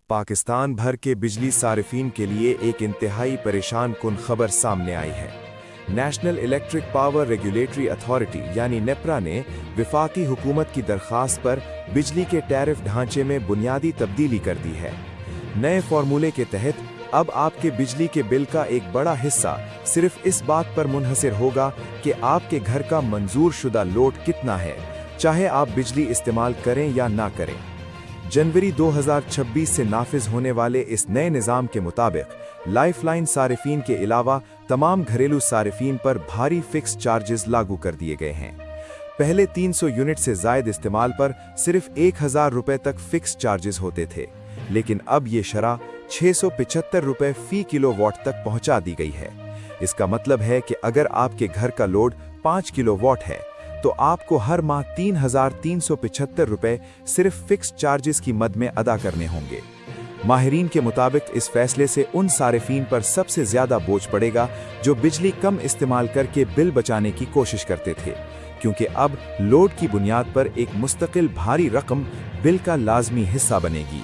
पाकिस्तान भर के बिजली सारिफीन के लिए एक इंतहाई परेशान कुन खबर सामने आई है। National electric power regulatory authority यानी नेपरा ने विफाकी हुकूमत की दरख्वास्त पर बिजली के टैरिफ ढांचे में बुनियादी तब्दीली कर दी है। नए फॉर्मूले के तहत अब आपके बिजली के बिल का एक बड़ा हिस्सा सिर्फ इस बात पर मुनहसर होगा कि आपके घर का मंजूर शुदा लोड कितना है, चाहे आप बिजली इस्तेमाल करें या ना करें। जनवरी 2026 से नाफिज होने वाले इस नए निज़ाम के मुताबिक लाइफलाइन सारिफीन के अलावा तमाम घरेलू सारिफीन पर भारी फिक्स चार्जेस लागू कर दिए गए हैं। पहले 300 यूनिट से ज़ायद इस्तेमाल पर सिर्फ 1000 रुपये तक फिक्स चार्जेस होते थे, लेकिन अब ये शरह 675 रुपये फी किलोवाट तक पहुंचा दी गई है। इसका मतलब है कि अगर आपके घर का लोड 5 किलोवाट है तो आपको हर माह 3375 रुपये सिर्फ फिक्स चार्जेस की मद में अदा करने होंगे। माहिरीन के मुताबिक इस फैसले से उन सारिफीन पर सबसे ज्यादा बोझ पड़ेगा जो बिजली कम इस्तेमाल करके बिल बचाने की कोशिश करते थे, क्योंकि अब लोड की बुनियाद पर एक मुस्तकिल भारी रकम बिल का लाजमी हिस्सा बनेगी।